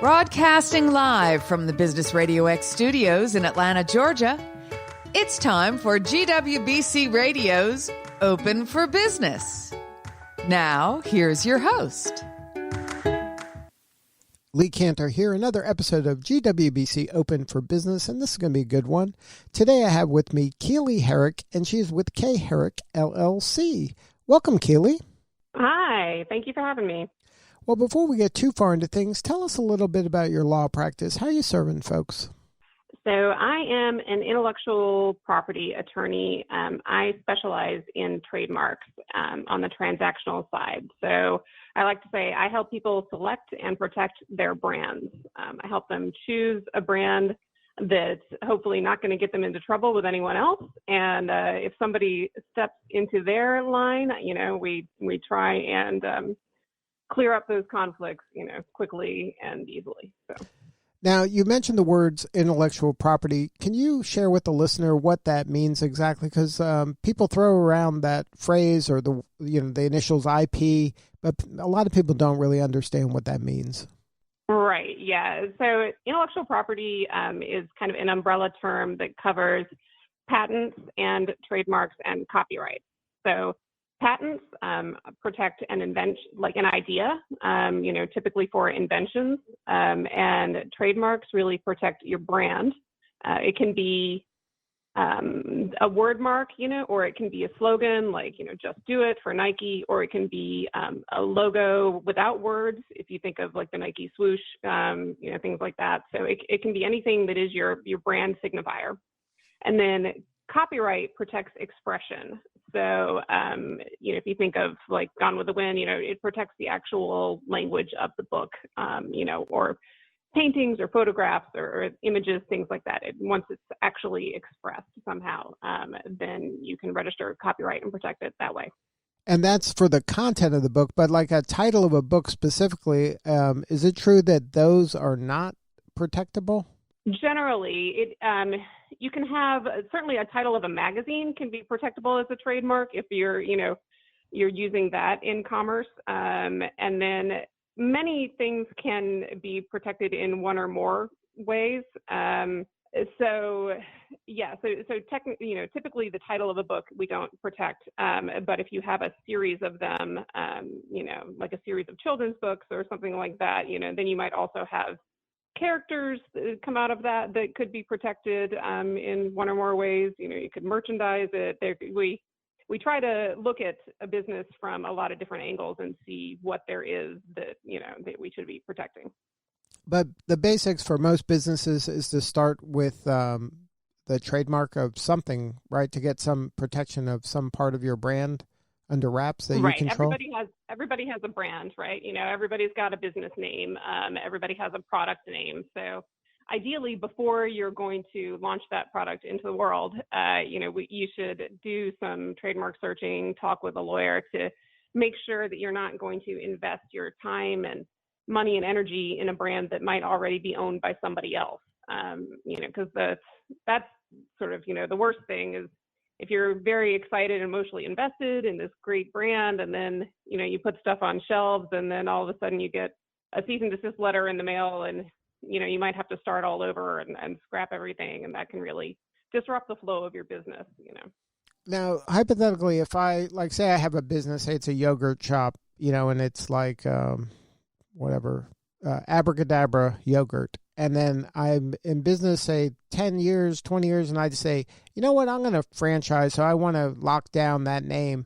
Broadcasting live from the Business RadioX studios in Atlanta, Georgia, it's time for GWBC Radio's Open for Business. Now, here's your host. Lee Cantor here, another episode of GWBC Open for Business, and this is going to be a good one. Today I have with me Keely Herrick, and she's with KHerrick, LLC. Welcome, Keely. Hi, thank you for having me. Well, before we get too far into things, tell us a little bit about your law practice. How are you serving folks? So I am an intellectual property attorney. I specialize in trademarks on the transactional side. So I like to say I help people select and protect their brands. I help them choose a brand that's hopefully not going to get them into trouble with anyone else. And if somebody steps into their line, we try and clear up those conflicts, quickly and easily. So. Now, you mentioned the words intellectual property. Can you share with the listener what that means exactly? Because people throw around that phrase or the initials IP, but a lot of people don't really understand what that means. Right. Yeah. So intellectual property is kind of an umbrella term that covers patents and trademarks and copyright. So patents protect an invention, like an idea, typically for inventions, and trademarks really protect your brand. It can be a word mark, or it can be a slogan like, just do it for Nike, or it can be a logo without words. If you think of like the Nike swoosh, things like that. So it can be anything that is your brand signifier. And then copyright protects expression. So, if you think of like Gone with the Wind, it protects the actual language of the book, or paintings or photographs or images, things like that. Once it's actually expressed somehow, then you can register copyright and protect it that way. And that's for the content of the book, but like a title of a book specifically, is it true that those are not protectable? Generally, you can have certainly a title of a magazine can be protectable as a trademark if you're using that in commerce. And then many things can be protected in one or more ways. Typically the title of a book we don't protect. But if you have a series of them, like a series of children's books or something like that, then you might also have characters that come out of that could be protected in one or more ways. You could merchandise it. We try to look at a business from a lot of different angles and see what there is that that we should be protecting. But the basics for most businesses is to start with the trademark of something, right? To get some protection of some part of your brand under wraps that you control. Everybody has a brand, right? Everybody's got a business name. Everybody has a product name. So ideally, before you're going to launch that product into the world, you should do some trademark searching, talk with a lawyer to make sure that you're not going to invest your time and money and energy in a brand that might already be owned by somebody else. Because that's sort of, the worst thing is if you're very excited and emotionally invested in this great brand, and then, you put stuff on shelves, and then all of a sudden you get a cease and desist letter in the mail, and, you might have to start all over and scrap everything, and that can really disrupt the flow of your business, Now, hypothetically, if I, say I have a business, say it's a yogurt shop, and it's like, abracadabra yogurt. And then I'm in business, say 10 years, 20 years, and I just say, you know what, I'm going to franchise, so I want to lock down that name.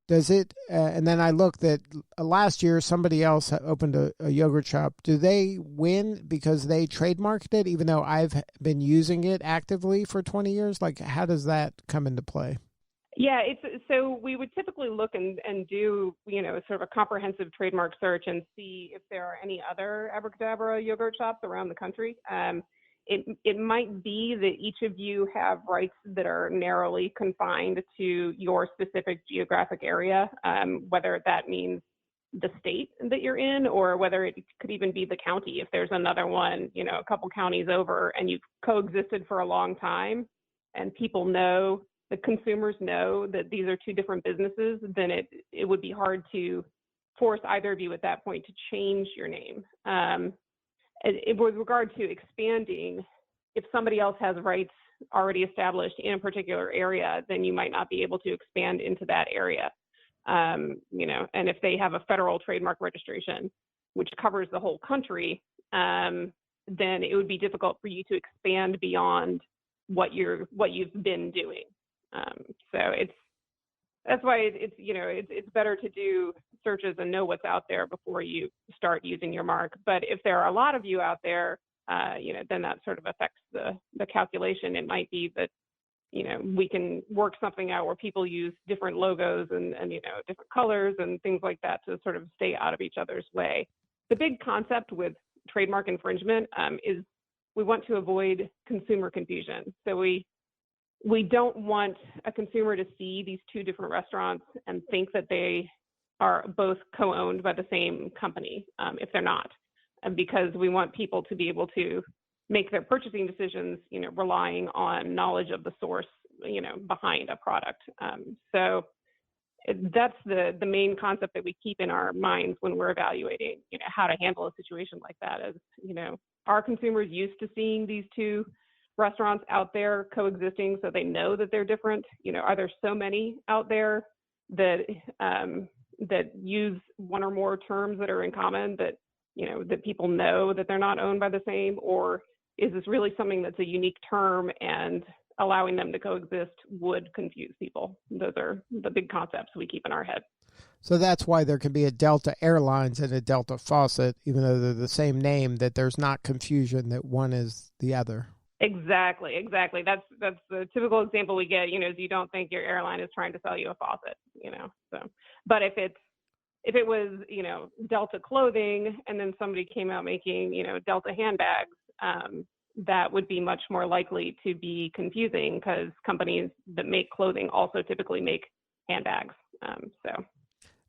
Does it, and then I look that last year somebody else opened a yogurt shop. Do they win because they trademarked it, even though I've been using it actively for 20 years? Like, how does that come into play? Yeah, so we would typically look and do, sort of a comprehensive trademark search and see if there are any other abracadabra yogurt shops around the country. It might be that each of you have rights that are narrowly confined to your specific geographic area, whether that means the state that you're in, or whether it could even be the county. If there's another one, a couple counties over, and you've coexisted for a long time, and people know, the consumers know that these are two different businesses, then it would be hard to force either of you at that point to change your name. with regard to expanding, if somebody else has rights already established in a particular area, then you might not be able to expand into that area. And if they have a federal trademark registration, which covers the whole country, then it would be difficult for you to expand beyond what you've been doing. So that's why it's better to do searches and know what's out there before you start using your mark. But if there are a lot of you out there, then that sort of affects the calculation. It might be that we can work something out where people use different logos and different colors and things like that to sort of stay out of each other's way. The big concept with trademark infringement is we want to avoid consumer confusion. So we don't want a consumer to see these two different restaurants and think that they are both co-owned by the same company if they're not, because we want people to be able to make their purchasing decisions, relying on knowledge of the source, behind a product. So that's the main concept that we keep in our minds when we're evaluating, how to handle a situation like that. Is, are consumers used to seeing these two restaurants out there coexisting, so they know that they're different? Are there so many out there that that use one or more terms that are in common that that people know that they're not owned by the same? Or is this really something that's a unique term, and allowing them to coexist would confuse people? Those are the big concepts we keep in our head. So that's why there can be a Delta Airlines and a Delta Faucet, even though they're the same name, that there's not confusion that one is the other. Exactly. That's the typical example we get, is you don't think your airline is trying to sell you a faucet, so. But if it was, Delta clothing, and then somebody came out making, Delta handbags, that would be much more likely to be confusing, because companies that make clothing also typically make handbags. So.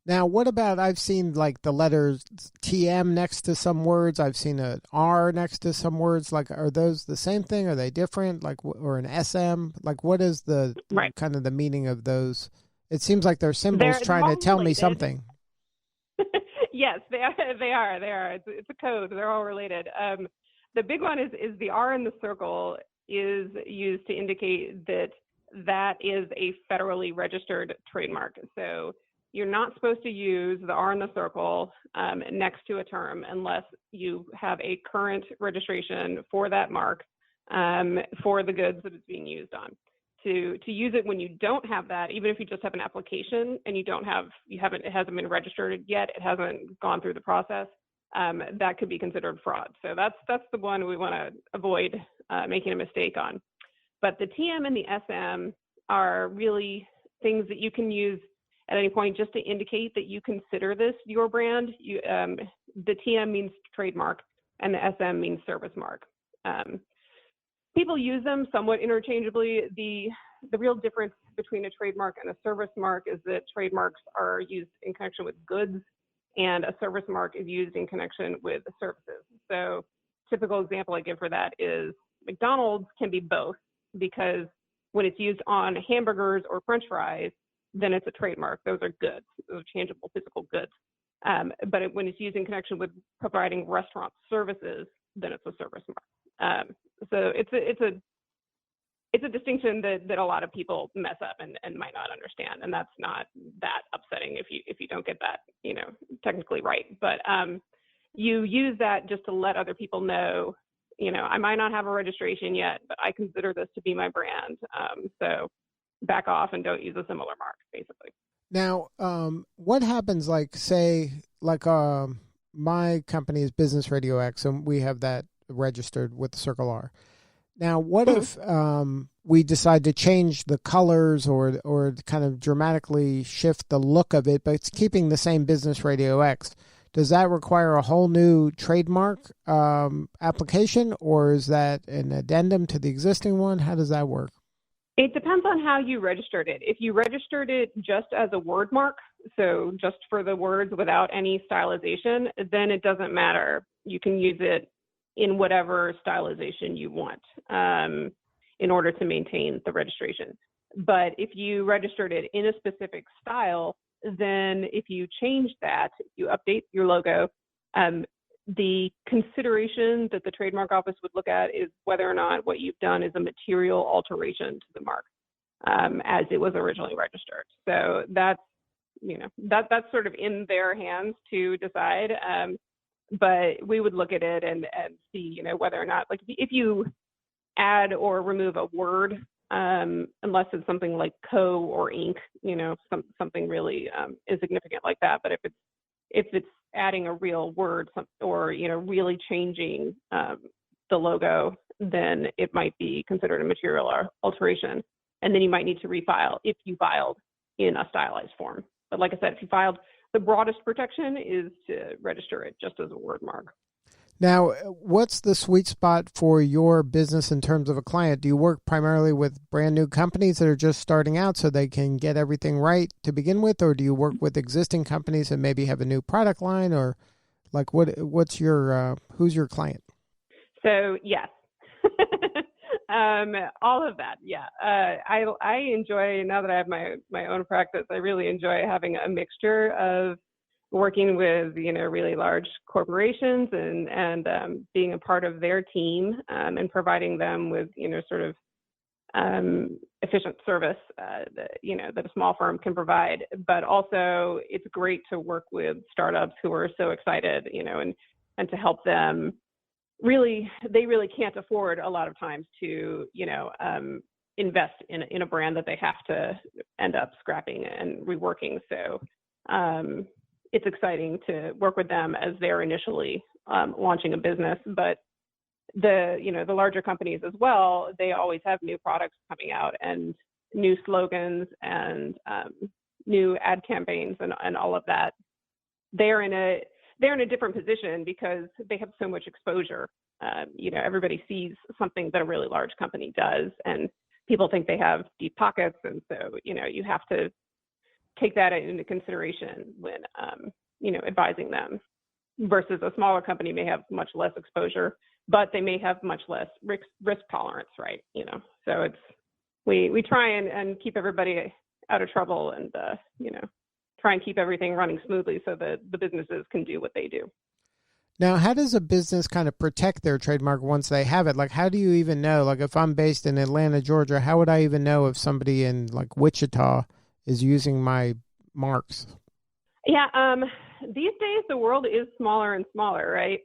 Now, what about, I've seen like the letters TM next to some words. I've seen an R next to some words. Like, are those the same thing? Are they different? Like, or an SM? Like, what is the kind of the meaning of those? It seems like they're symbols trying to tell me something. Yes, they are. It's a code. They're all related. The big one is the R in the circle is used to indicate that is a federally registered trademark. So you're not supposed to use the R in the circle next to a term unless you have a current registration for that mark for the goods that it's being used on. To use it when you don't have that, even if you just have an application and it hasn't been registered yet, it hasn't gone through the process, that could be considered fraud. So that's the one we want to avoid making a mistake on. But the TM and the SM are really things that you can use at any point just to indicate that you consider this your brand. The TM means trademark and the SM means service mark. People use them somewhat interchangeably. The real difference between a trademark and a service mark is that trademarks are used in connection with goods, and a service mark is used in connection with services. So typical example I give for that is McDonald's can be both, because when it's used on hamburgers or French fries, then it's a trademark. Those are goods. Those are tangible physical goods. But when it's used in connection with providing restaurant services, then it's a service mark. So it's a distinction that a lot of people mess up and might not understand, and that's not that upsetting if you don't get that technically right. But you use that just to let other people know, I might not have a registration yet, but I consider this to be my brand. So back off and don't use a similar mark, basically. Now, what happens, my company is Business RadioX, and we have that registered with the Circle R. Now, what if we decide to change the colors or kind of dramatically shift the look of it, but it's keeping the same Business RadioX? Does that require a whole new trademark application, or is that an addendum to the existing one? How does that work? It depends on how you registered it. If you registered it just as a word mark, so just for the words without any stylization, then it doesn't matter. You can use it in whatever stylization you want in order to maintain the registration. But if you registered it in a specific style, then if you change that, you update your logo, the consideration that the trademark office would look at is whether or not what you've done is a material alteration to the mark as it was originally registered. So that's sort of in their hands to decide. But we would look at it and see, whether or not, like, if you add or remove a word, unless it's something like co or ink, something really insignificant like that. But if it's adding a real word or really changing the logo, then it might be considered a material alteration, and then you might need to refile if you filed in a stylized form. But like I said, if you filed, the broadest protection is to register it just as a word mark. Now, what's the sweet spot for your business in terms of a client? Do you work primarily with brand new companies that are just starting out so they can get everything right to begin with? Or do you work with existing companies that maybe have a new product line? Or like what's your, who's your client? So yes, all of that. Yeah. I enjoy, now that I have my own practice, I really enjoy having a mixture of working with, really large corporations and being a part of their team and providing them with, sort of efficient service that a small firm can provide. But also it's great to work with startups who are so excited, and to help them. Really, they really can't afford a lot of times to, invest in a brand that they have to end up scrapping and reworking. So it's exciting to work with them as they're initially launching a business. But the larger companies as well, they always have new products coming out and new slogans and new ad campaigns and all of that. They're in a different position because they have so much exposure. Everybody sees something that a really large company does, and people think they have deep pockets. And so, you have to take that into consideration when, advising them, versus a smaller company may have much less exposure, but they may have much less risk tolerance, right? So we try and keep everybody out of trouble and, try and keep everything running smoothly so that the businesses can do what they do. Now, how does a business kind of protect their trademark once they have it? Like, how do you even know? Like, if I'm based in Atlanta, Georgia, how would I even know if somebody in, like, Wichita is using my marks? Yeah, these days the world is smaller and smaller, right?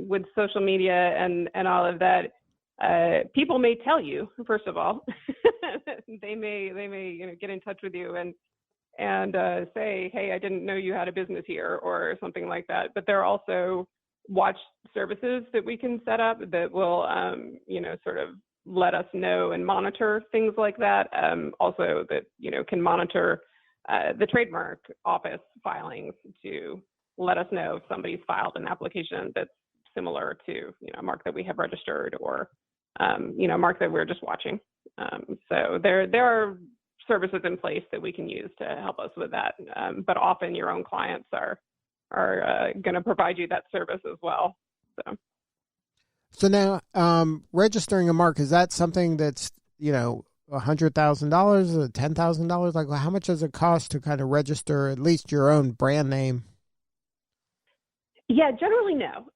With social media and all of that, people may tell you, first of all, they may get in touch with you and say, hey, I didn't know you had a business here or something like that. But there are also watch services that we can set up that will, sort of let us know and monitor things like that. Also that, can monitor the trademark office filings to let us know if somebody's filed an application that's similar to, a mark that we have registered or, a mark that we're just watching. So there are services in place that we can use to help us with that. But often your own clients are going to provide you that service as well. So now, registering a mark, is that something that's, $100,000 or $10,000? Like, how much does it cost to kind of register at least your own brand name? Yeah, generally no.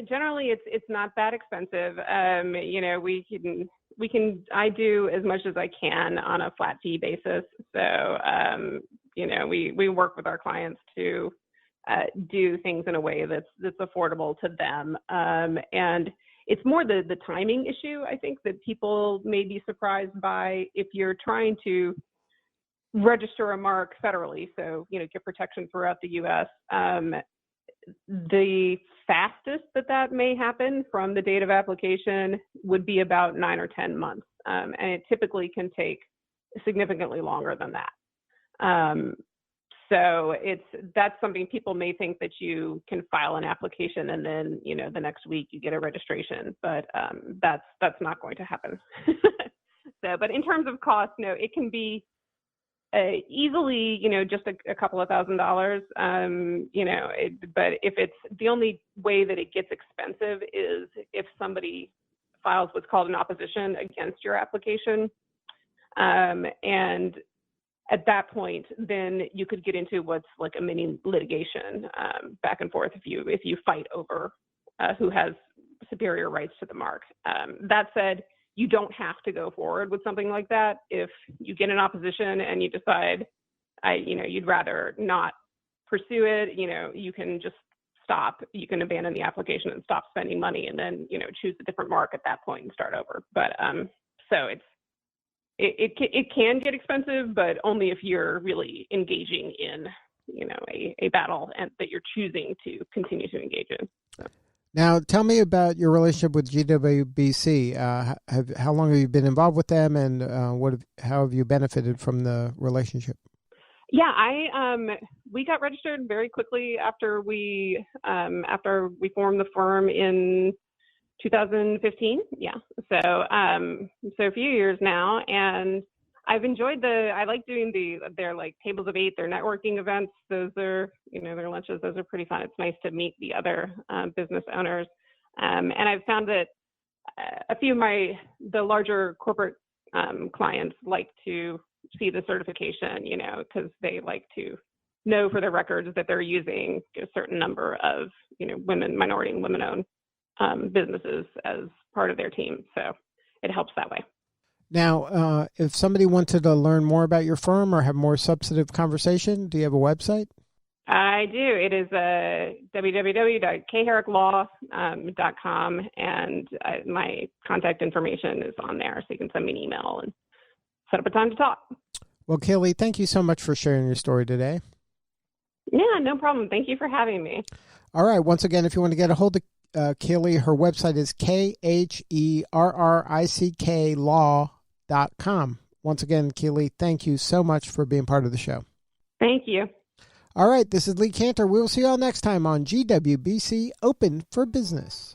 Generally it's not that expensive. I do as much as I can on a flat fee basis. So, we work with our clients to do things in a way that's affordable to them. And it's more the timing issue, I think, that people may be surprised by if you're trying to register a mark federally. So, get protection throughout the U.S. The fastest that may happen from the date of application would be about 9 or 10 months. And it typically can take significantly longer than that. So that's something people may think that you can file an application and then, the next week you get a registration, but that's not going to happen. But in terms of cost, no, it can be easily, just a couple of $1,000s, but if it's the only way that it gets expensive is if somebody files what's called an opposition against your application. And at that point, then you could get into what's like a mini litigation back and forth if you fight over who has superior rights to the mark. That said, you don't have to go forward with something like that. If you get an opposition and you decide, you'd rather not pursue it, you can just stop. You can abandon the application and stop spending money, and then choose a different mark at that point and start over. But so it can get expensive, but only if you're really engaging in a battle and that you're choosing to continue to engage in. So. Now, tell me about your relationship with GWBC. How long have you been involved with them, and how have you benefited from the relationship? Yeah, we got registered very quickly after we formed the firm in 2015. Yeah, so a few years now, and I've enjoyed I like doing their like tables of 8, their networking events. Those are, their lunches. Those are pretty fun. It's nice to meet the other business owners. And I've found that a few of the larger corporate clients like to see the certification, because they like to know for their records that they're using a certain number of, minority and women-owned businesses as part of their team. So it helps that way. Now, if somebody wanted to learn more about your firm or have more substantive conversation, do you have a website? I do. It is www.KHerrickLaw.com, and my contact information is on there, so you can send me an email and set up a time to talk. Well, Keely, thank you so much for sharing your story today. Yeah, no problem. Thank you for having me. All right. Once again, if you want to get a hold of Keely, her website is KHerrick.law.com. Once again, Keely, thank you so much for being part of the show. Thank you. All right, this is Lee Cantor. We'll see you all next time on GWBC Open for Business.